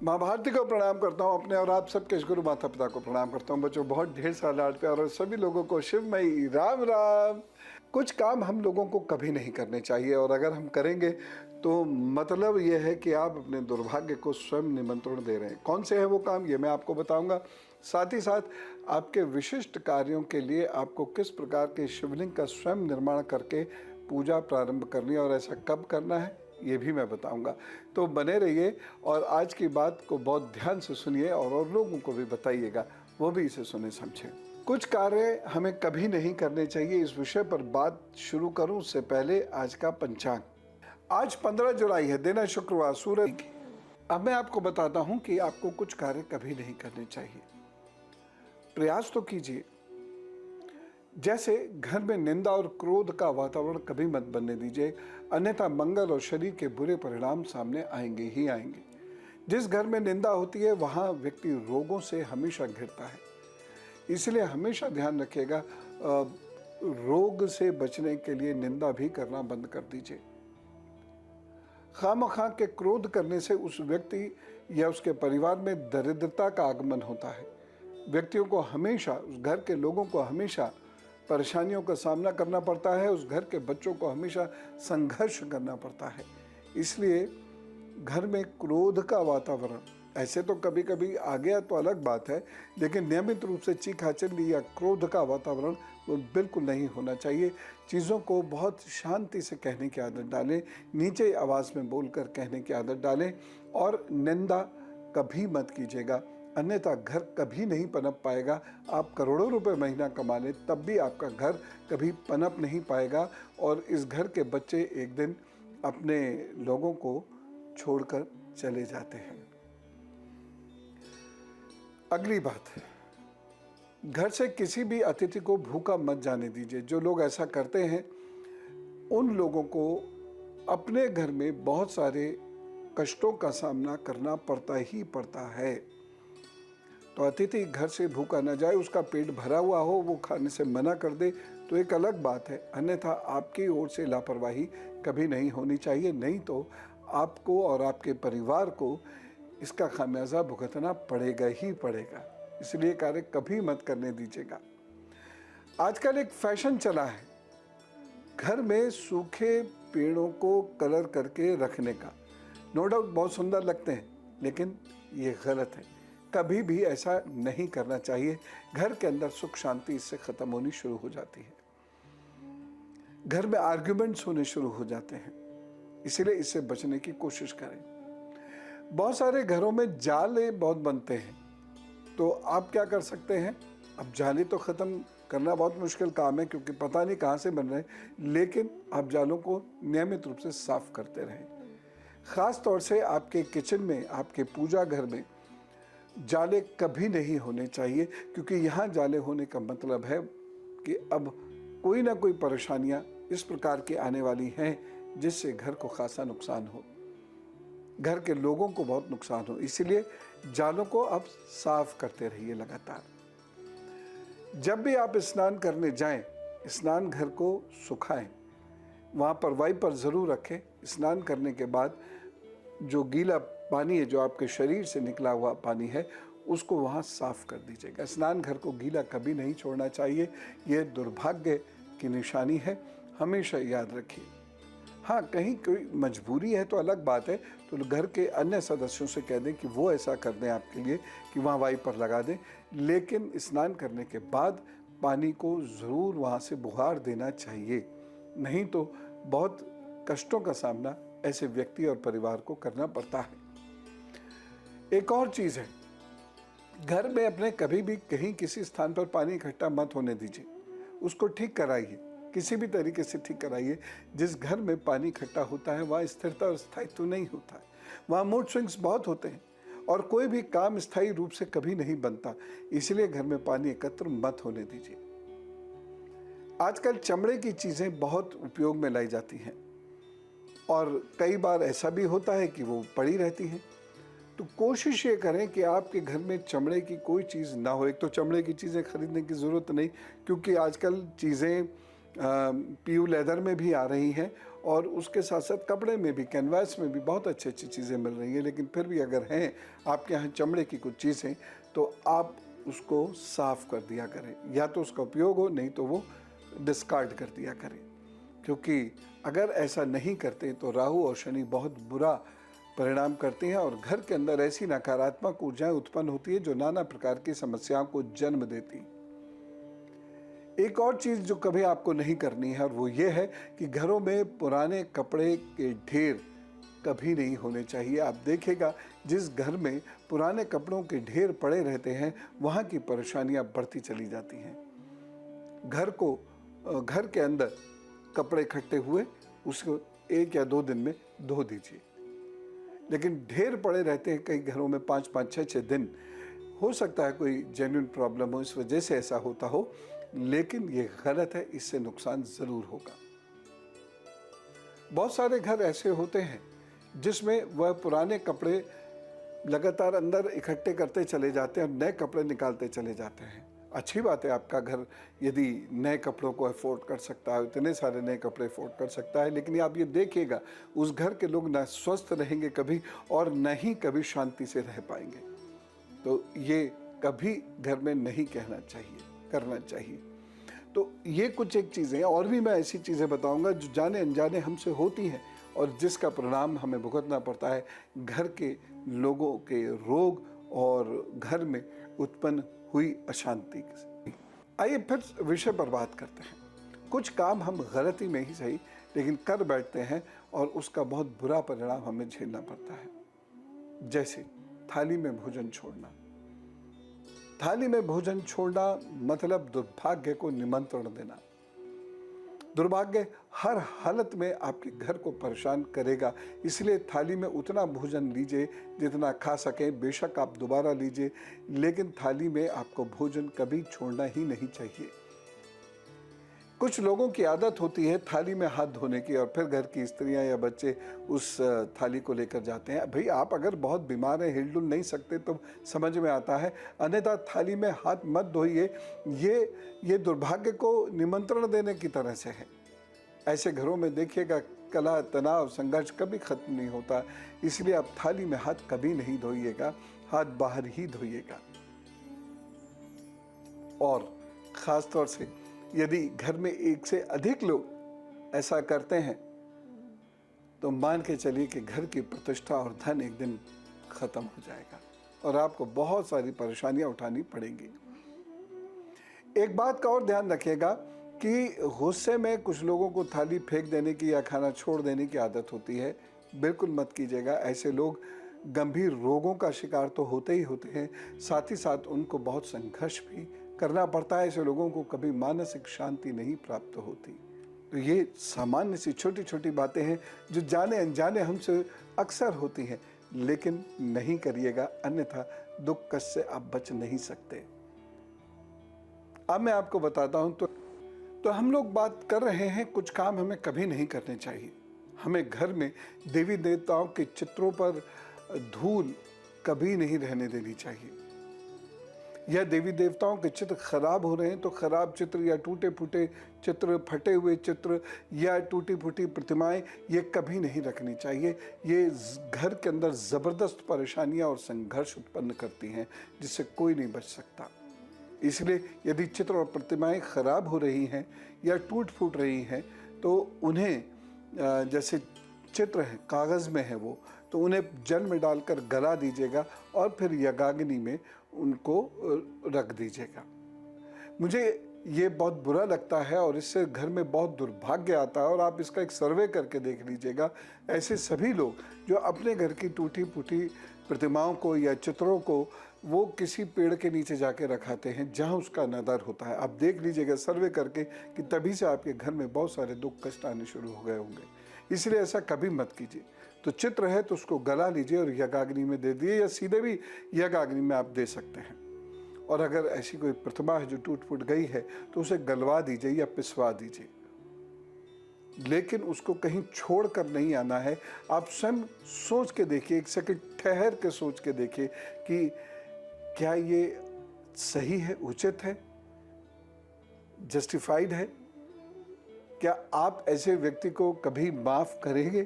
माँ भारती को प्रणाम करता हूँ अपने और आप सबके गुरु माता पिता को प्रणाम करता हूँ। बच्चों बहुत ढेर सारा लाड प्यार और सभी लोगों को शिवमयी राम राम। कुछ काम हम लोगों को कभी नहीं करने चाहिए और अगर हम करेंगे तो मतलब यह है कि आप अपने दुर्भाग्य को स्वयं निमंत्रण दे रहे हैं। कौन से है वो काम, ये मैं आपको बताऊंगा। साथ ही साथ आपके विशिष्ट कार्यों के लिए आपको किस प्रकार के शिवलिंग का स्वयं निर्माण करके पूजा प्रारंभ करनी है और ऐसा कब करना है ये भी मैं बताऊंगा। तो बने रहिए और आज की बात को बहुत ध्यान से सुनिए और लोगों को भी बताइएगा, वो भी इसे सुने समझें। कुछ कार्य हमें कभी नहीं करने चाहिए, इस विषय पर बात शुरू करूं उससे पहले आज का पंचांग। आज 15 जुलाई है, दिन है शुक्रवार, सूरज। अब मैं आपको बताता हूं कि आपको कुछ कार्य कभी नहीं करने चाहिए। प्रयास तो कीजिए। जैसे घर में निंदा और क्रोध का वातावरण कभी मत बनने दीजिए, अन्यथा मंगल और शरीर के बुरे परिणाम सामने आएंगे ही आएंगे। जिस घर में निंदा होती है वहां व्यक्ति रोगों से हमेशा घिरता है, इसलिए हमेशा ध्यान रखिएगा, रोग से बचने के लिए निंदा भी करना बंद कर दीजिए। खामखा के क्रोध करने से उस व्यक्ति या उसके परिवार में दरिद्रता का आगमन होता है। व्यक्तियों को हमेशा, उस घर के लोगों को हमेशा परेशानियों का सामना करना पड़ता है, उस घर के बच्चों को हमेशा संघर्ष करना पड़ता है। इसलिए घर में क्रोध का वातावरण, ऐसे तो कभी कभी आ गया तो अलग बात है, लेकिन नियमित रूप से चीखाचल्ली या क्रोध का वातावरण वो बिल्कुल नहीं होना चाहिए। चीज़ों को बहुत शांति से कहने की आदत डालें, नीचे आवाज़ में बोलकर कहने की आदत डालें और निंदा कभी मत कीजिएगा, अन्यथा घर कभी नहीं पनप पाएगा। आप करोड़ों रुपए महीना कमा लें तब भी आपका घर कभी पनप नहीं पाएगा और इस घर के बच्चे एक दिन अपने लोगों को छोड़कर चले जाते हैं। अगली बात, घर से किसी भी अतिथि को भूखा मत जाने दीजिए। जो लोग ऐसा करते हैं उन लोगों को अपने घर में बहुत सारे कष्टों का सामना करना पड़ता ही पड़ता है। तो अतिथि घर से भूखा न जाए, उसका पेट भरा हुआ हो, वो खाने से मना कर दे तो एक अलग बात है, अन्यथा आपकी ओर से लापरवाही कभी नहीं होनी चाहिए, नहीं तो आपको और आपके परिवार को इसका खामियाजा भुगतना पड़ेगा ही पड़ेगा। इसलिए कार्य कभी मत करने दीजिएगा। आजकल एक फैशन चला है घर में सूखे पेड़ों को कलर करके रखने का। नो डाउट बहुत सुंदर लगते हैं, लेकिन ये गलत है। कभी भी ऐसा नहीं करना चाहिए। घर के अंदर सुख शांति इससे खत्म होनी शुरू हो जाती है। घर में आर्ग्यूमेंट्स होने शुरू हो जाते हैं, इसलिए इससे बचने की कोशिश करें। बहुत सारे घरों में जाले बहुत बनते हैं, तो आप क्या कर सकते हैं, अब जाले तो ख़त्म करना बहुत मुश्किल काम है क्योंकि पता नहीं कहाँ से बन रहे हैं, लेकिन आप जालों को नियमित रूप से साफ करते रहें। ख़ास तौर से आपके किचन में, आपके पूजा घर में जाले कभी नहीं होने चाहिए, क्योंकि यहाँ जाले होने का मतलब है कि अब कोई ना कोई परेशानियाँ इस प्रकार की आने वाली हैं जिससे घर को खासा नुकसान हो, घर के लोगों को बहुत नुकसान हो। इसीलिए जालों को आप साफ करते रहिए लगातार। जब भी आप स्नान करने जाएं, स्नान घर को सुखाएं, वहाँ पर वाइपर ज़रूर रखें। स्नान करने के बाद जो गीला पानी है, जो आपके शरीर से निकला हुआ पानी है, उसको वहाँ साफ कर दीजिएगा। स्नान घर को गीला कभी नहीं छोड़ना चाहिए, ये दुर्भाग्य की निशानी है, हमेशा याद रखिए। हाँ, कहीं कोई मजबूरी है तो अलग बात है, तो घर के अन्य सदस्यों से कह दें कि वो ऐसा कर दें आपके लिए कि वहाँ वाइपर लगा दें, लेकिन स्नान करने के बाद पानी को ज़रूर वहाँ से बुहार देना चाहिए, नहीं तो बहुत कष्टों का सामना ऐसे व्यक्ति और परिवार को करना पड़ता है। एक और चीज़ है, घर में अपने कभी भी कहीं किसी स्थान पर पानी इकट्ठा मत होने दीजिए, उसको ठीक कराइए, किसी भी तरीके से ठीक कराइए। जिस घर में पानी इकट्ठा होता है वहाँ स्थिरता और स्थायित्व नहीं होता है, वहाँ मूड स्विंग्स बहुत होते हैं और कोई भी काम स्थायी रूप से कभी नहीं बनता। इसलिए घर में पानी एकत्र मत होने दीजिए। आजकल चमड़े की चीज़ें बहुत उपयोग में लाई जाती हैं और कई बार ऐसा भी होता है कि वो पड़ी रहती हैं, तो कोशिश ये करें कि आपके घर में चमड़े की कोई चीज़ ना हो। एक तो चमड़े की चीज़ें खरीदने की ज़रूरत नहीं, क्योंकि आजकल चीज़ें पीयू लेदर में भी आ रही हैं और उसके साथ साथ कपड़े में भी, कैनवास में भी बहुत अच्छी अच्छी चीज़ें मिल रही हैं, लेकिन फिर भी अगर हैं आपके यहाँ चमड़े की कुछ चीज़ें, तो आप उसको साफ़ कर दिया करें, या तो उसका उपयोग हो, नहीं तो वो डिस्कार्ड कर दिया करें। क्योंकि अगर ऐसा नहीं करते तो राहु और शनि बहुत बुरा परिणाम करते हैं और घर के अंदर ऐसी नकारात्मक ऊर्जाएं उत्पन्न होती है जो नाना प्रकार की समस्याओं को जन्म देती। एक और चीज़ जो कभी आपको नहीं करनी है, और वो ये है कि घरों में पुराने कपड़े के ढेर कभी नहीं होने चाहिए। आप देखिएगा, जिस घर में पुराने कपड़ों के ढेर पड़े रहते हैं वहाँ की परेशानियाँ बढ़ती चली जाती हैं। घर के अंदर कपड़े इकट्ठे हुए, उसको 1 या 2 दिन में धो दीजिए। लेकिन ढेर पड़े रहते हैं कई घरों में 5-5, 6-6 दिन। हो सकता है कोई जेन्युइन प्रॉब्लम हो, इस वजह से ऐसा होता हो, लेकिन ये गलत है, इससे नुकसान ज़रूर होगा। बहुत सारे घर ऐसे होते हैं जिसमें वह पुराने कपड़े लगातार अंदर इकट्ठे करते चले जाते हैं और नए कपड़े निकालते चले जाते हैं। अच्छी बात है, आपका घर यदि नए कपड़ों को अफोर्ड कर सकता है, इतने सारे नए कपड़े अफोर्ड कर सकता है, लेकिन आप ये देखिएगा, उस घर के लोग ना स्वस्थ रहेंगे कभी और न ही कभी शांति से रह पाएंगे। तो ये कभी घर में नहीं करना चाहिए। तो ये कुछ एक चीज़ें, और भी मैं ऐसी चीज़ें बताऊंगा जो जाने अनजाने हमसे होती हैं और जिसका परिणाम हमें भुगतना पड़ता है, घर के लोगों के रोग और घर में उत्पन्न हुई अशांति। आइए फिर विषय पर बात करते हैं। कुछ काम हम गलती में ही सही लेकिन कर बैठते हैं और उसका बहुत बुरा परिणाम हमें झेलना पड़ता है। जैसे थाली में भोजन छोड़ना। थाली में भोजन छोड़ना मतलब दुर्भाग्य को निमंत्रण देना। दुर्भाग्य हर हालत में आपके घर को परेशान करेगा, इसलिए थाली में उतना भोजन लीजिए जितना खा सकें। बेशक आप दोबारा लीजिए, लेकिन थाली में आपको भोजन कभी छोड़ना ही नहीं चाहिए। कुछ लोगों की आदत होती है थाली में हाथ धोने की, और फिर घर की स्त्रियां या बच्चे उस थाली को लेकर जाते हैं। भाई, आप अगर बहुत बीमार हैं, हिल डुल नहीं सकते, तो समझ में आता है, अन्यथा थाली में हाथ मत धोइए। ये दुर्भाग्य को निमंत्रण देने की तरह से है। ऐसे घरों में देखिएगा, कलह, तनाव, संघर्ष कभी खत्म नहीं होता। इसलिए आप थाली में हाथ कभी नहीं धोइएगा, हाथ बाहर ही धोइएगा। और ख़ास तौर से यदि घर में एक से अधिक लोग ऐसा करते हैं तो मान के चलिए कि घर की प्रतिष्ठा और धन एक दिन खत्म हो जाएगा और आपको बहुत सारी परेशानियां उठानी पड़ेंगी। एक बात का और ध्यान रखिएगा कि गुस्से में कुछ लोगों को थाली फेंक देने की या खाना छोड़ देने की आदत होती है। बिल्कुल मत कीजिएगा। ऐसे लोग गंभीर रोगों का शिकार तो होते ही होते हैं, साथ ही साथ उनको बहुत संघर्ष भी करना पड़ता है। ऐसे लोगों को कभी मानसिक शांति नहीं प्राप्त होती। तो ये सामान्य सी छोटी छोटी बातें हैं जो जाने अनजाने हमसे अक्सर होती हैं, लेकिन नहीं करिएगा, अन्यथा दुख कष्ट से आप बच नहीं सकते। अब मैं आपको बताता हूं। तो हम लोग बात कर रहे हैं, कुछ काम हमें कभी नहीं करने चाहिए। हमें घर में देवी देवताओं के चित्रों पर धूल कभी नहीं रहने देनी चाहिए। या देवी देवताओं के चित्र खराब हो रहे हैं तो खराब चित्र या टूटे फूटे चित्र, फटे हुए चित्र या टूटी फूटी प्रतिमाएं, ये कभी नहीं रखनी चाहिए। ये घर के अंदर ज़बरदस्त परेशानियां और संघर्ष उत्पन्न करती हैं जिससे कोई नहीं बच सकता। इसलिए यदि चित्र और प्रतिमाएं खराब हो रही हैं या टूट फूट रही हैं तो उन्हें, जैसे चित्र है कागज़ में है वो, तो उन्हें जल में डालकर गला दीजिएगा और फिर यज्ञाग्नि में उनको रख दीजिएगा। मुझे ये बहुत बुरा लगता है और इससे घर में बहुत दुर्भाग्य आता है, और आप इसका एक सर्वे करके देख लीजिएगा। ऐसे सभी लोग जो अपने घर की टूटी फूटी प्रतिमाओं को या चित्रों को वो किसी पेड़ के नीचे जाके रखाते हैं जहाँ उसका अनादर होता है। आप देख लीजिएगा सर्वे करके कि तभी से आपके घर में बहुत सारे दुख कष्ट आने शुरू हो गए होंगे। इसलिए ऐसा कभी मत कीजिए। तो चित्र है तो उसको गला लीजिए और यज्ञाग्नि में दे दिए, या सीधे भी यज्ञाग्नि में आप दे सकते हैं। और अगर ऐसी कोई प्रतिमा है जो टूट फूट गई है तो उसे गलवा दीजिए या पिसवा दीजिए, लेकिन उसको कहीं छोड़ कर नहीं आना है। आप स्वयं सोच के देखिए, एक सेकंड ठहर के सोच के देखिए कि क्या ये सही है, उचित है, जस्टिफाइड है। क्या आप ऐसे व्यक्ति को कभी माफ करेंगे?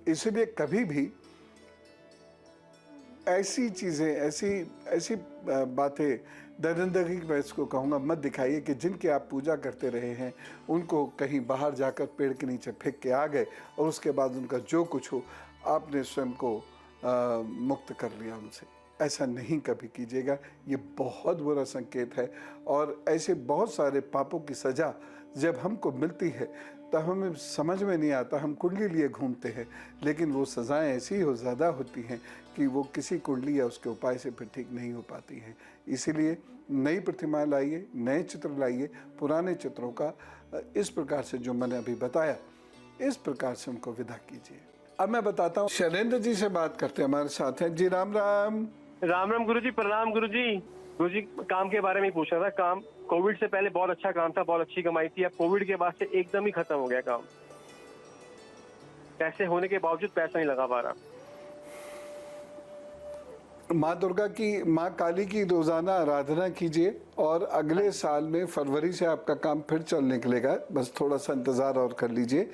इसलिए कभी भी ऐसी चीजें, ऐसी ऐसी बातें, दरिंदगी मैं इसको कहूँगा, मत दिखाइए कि जिनकी आप पूजा करते रहे हैं उनको कहीं बाहर जाकर पेड़ के नीचे फेंक के आ गए और उसके बाद उनका जो कुछ हो आपने स्वयं को मुक्त कर लिया उनसे। ऐसा नहीं कभी कीजिएगा, ये बहुत बुरा संकेत है। और ऐसे बहुत सारे पापों की सज़ा जब हमको मिलती है तब हमें समझ में नहीं आता, हम कुंडली लिए घूमते हैं, लेकिन वो सज़ाएं ऐसी हो ज़्यादा होती हैं कि वो किसी कुंडली या उसके उपाय से फिर ठीक नहीं हो पाती हैं। इसीलिए नई प्रतिमाएं लाइए, नए चित्र लाइए, पुराने चित्रों का इस प्रकार से जो मैंने अभी बताया, इस प्रकार से उनको विदा कीजिए। अब मैं बताता हूँ, शैलेंद्र जी से बात करते हैं, हमारे साथ हैं जी। राम राम। राम राम गुरुजी, प्रणाम गुरुजी। गुरुजी, काम के बारे में ही पूछना था। काम कोविड से पहले बहुत अच्छा काम था, बहुत अच्छी कमाई थी। अब कोविड के बाद से एकदम ही खत्म हो गया काम। पैसे होने के बावजूद पैसा नहीं लगा पा रहा। माँ दुर्गा की, माँ काली की रोजाना आराधना कीजिए और अगले साल में फरवरी से आपका काम फिर चल निकलेगा। बस थोड़ा सा इंतज़ार और कर लीजिए।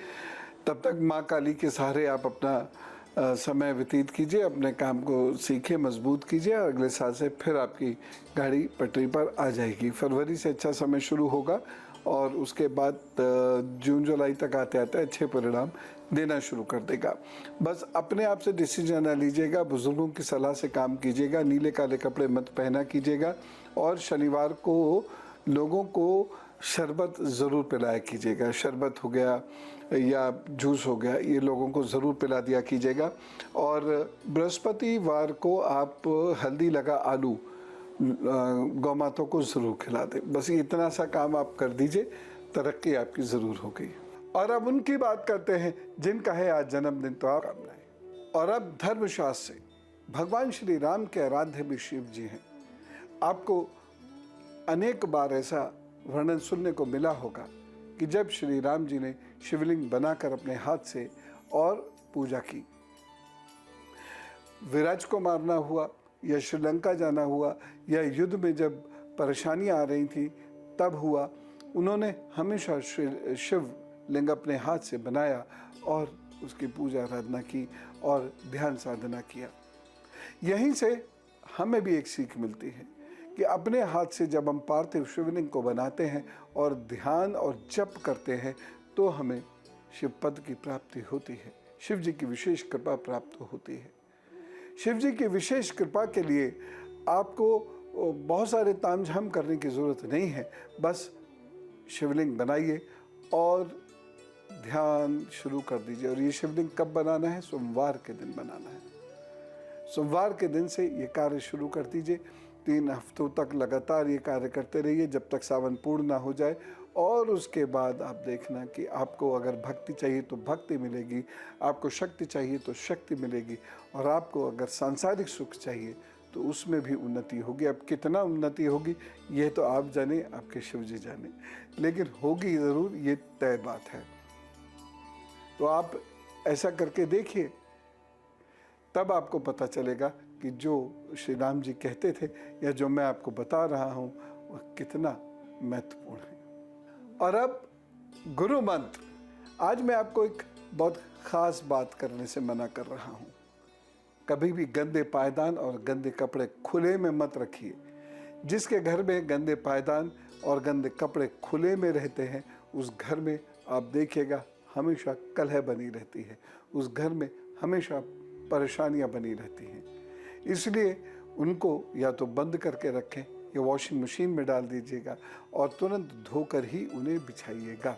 तब तक माँ काली के सहारे आप अपना समय व्यतीत कीजिए, अपने काम को सीखिए, मजबूत कीजिए और अगले साल से फिर आपकी गाड़ी पटरी पर आ जाएगी। फरवरी से अच्छा समय शुरू होगा और उसके बाद जून जुलाई तक आते आते अच्छे परिणाम देना शुरू कर देगा। बस अपने आप से डिसीजन ना लीजिएगा, बुजुर्गों की सलाह से काम कीजिएगा, नीले काले कपड़े मत पहना कीजिएगा और शनिवार को लोगों को शरबत ज़रूर पिलाया कीजिएगा। शरबत हो गया या जूस हो गया, ये लोगों को ज़रूर पिला दिया कीजिएगा। और बृहस्पतिवार को आप हल्दी लगा आलू गौ माताओं को ज़रूर खिला दें। बस इतना सा काम आप कर दीजिए, तरक्की आपकी ज़रूर होगी। और अब उनकी बात करते हैं जिनका है आज जन्मदिन, तो आप कामनाएं। और अब धर्मशास्त्र से भगवान श्री राम के आराध्य भी शिव जी हैं। आपको अनेक बार ऐसा वर्णन सुनने को मिला होगा कि जब श्री राम जी ने शिवलिंग बनाकर अपने हाथ से और पूजा की, विराज को मारना हुआ या श्रीलंका जाना हुआ या युद्ध में जब परेशानियां आ रही थी तब हुआ, उन्होंने हमेशा शिवलिंग अपने हाथ से बनाया और उसकी पूजा आराधना की और ध्यान साधना किया। यहीं से हमें भी एक सीख मिलती है कि अपने हाथ से जब हम पार्थिव शिवलिंग को बनाते हैं और ध्यान और जप करते हैं तो हमें शिव पद की प्राप्ति होती है, शिव जी की विशेष कृपा प्राप्त होती है। शिव जी की विशेष कृपा के लिए आपको बहुत सारे तामझाम करने की ज़रूरत नहीं है। बस शिवलिंग बनाइए और ध्यान शुरू कर दीजिए। और ये शिवलिंग कब बनाना है? सोमवार के दिन बनाना है। सोमवार के दिन से ये कार्य शुरू कर दीजिए। 3 हफ्तों तक लगातार ये कार्य करते रहिए जब तक सावन पूर्ण ना हो जाए। और उसके बाद आप देखना कि आपको अगर भक्ति चाहिए तो भक्ति मिलेगी, आपको शक्ति चाहिए तो शक्ति मिलेगी, और आपको अगर सांसारिक सुख चाहिए तो उसमें भी उन्नति होगी। अब कितना उन्नति होगी ये तो आप जाने, आपके शिव जी जाने, लेकिन होगी ज़रूर, ये तय बात है। तो आप ऐसा करके देखिए, तब आपको पता चलेगा कि जो श्री राम जी कहते थे या जो मैं आपको बता रहा हूँ वह कितना महत्वपूर्ण है। और अब गुरु मंत्र। आज मैं आपको एक बहुत ख़ास बात करने से मना कर रहा हूँ। कभी भी गंदे पायदान और गंदे कपड़े खुले में मत रखिए। जिसके घर में गंदे पायदान और गंदे कपड़े खुले में रहते हैं उस घर में आप देखिएगा हमेशा कलह बनी रहती है, उस घर में हमेशा परेशानियां बनी रहती हैं। इसलिए उनको या तो बंद करके रखें या वॉशिंग मशीन में डाल दीजिएगा और तुरंत धोकर ही उन्हें बिछाइएगा,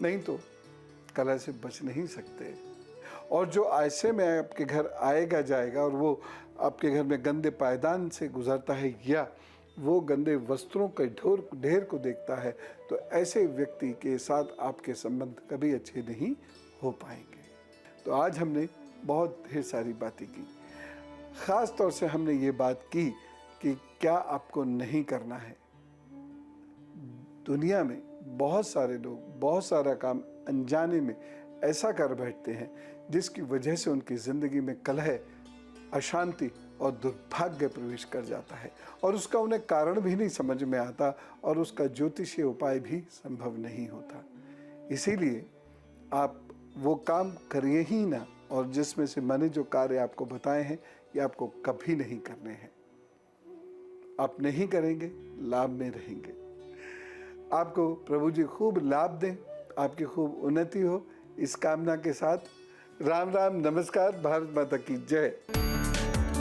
नहीं तो कलह से बच नहीं सकते। और जो ऐसे में आपके घर आएगा जाएगा और वो आपके घर में गंदे पायदान से गुजरता है या वो गंदे वस्त्रों के ढेर को देखता है, तो ऐसे व्यक्ति के साथ आपके संबंध कभी अच्छे नहीं हो पाएंगे। तो आज हमने बहुत ढेर सारी बातें की। ख़ास तौर से हमने ये बात की कि क्या आपको नहीं करना है। दुनिया में बहुत सारे लोग बहुत सारा काम अनजाने में ऐसा कर बैठते हैं जिसकी वजह से उनकी ज़िंदगी में कलह, अशांति और दुर्भाग्य प्रवेश कर जाता है और उसका उन्हें कारण भी नहीं समझ में आता और उसका ज्योतिषीय उपाय भी संभव नहीं होता। इसीलिए आप वो काम करिए ही ना, और जिसमें से मैंने जो कार्य आपको बताए हैं ये आपको कभी नहीं करने हैं। आप नहीं करेंगे, लाभ में रहेंगे। आपको प्रभु जी खूब लाभ दें, आपकी खूब उन्नति हो, इस कामना के साथ राम राम, नमस्कार, भारत माता की जय।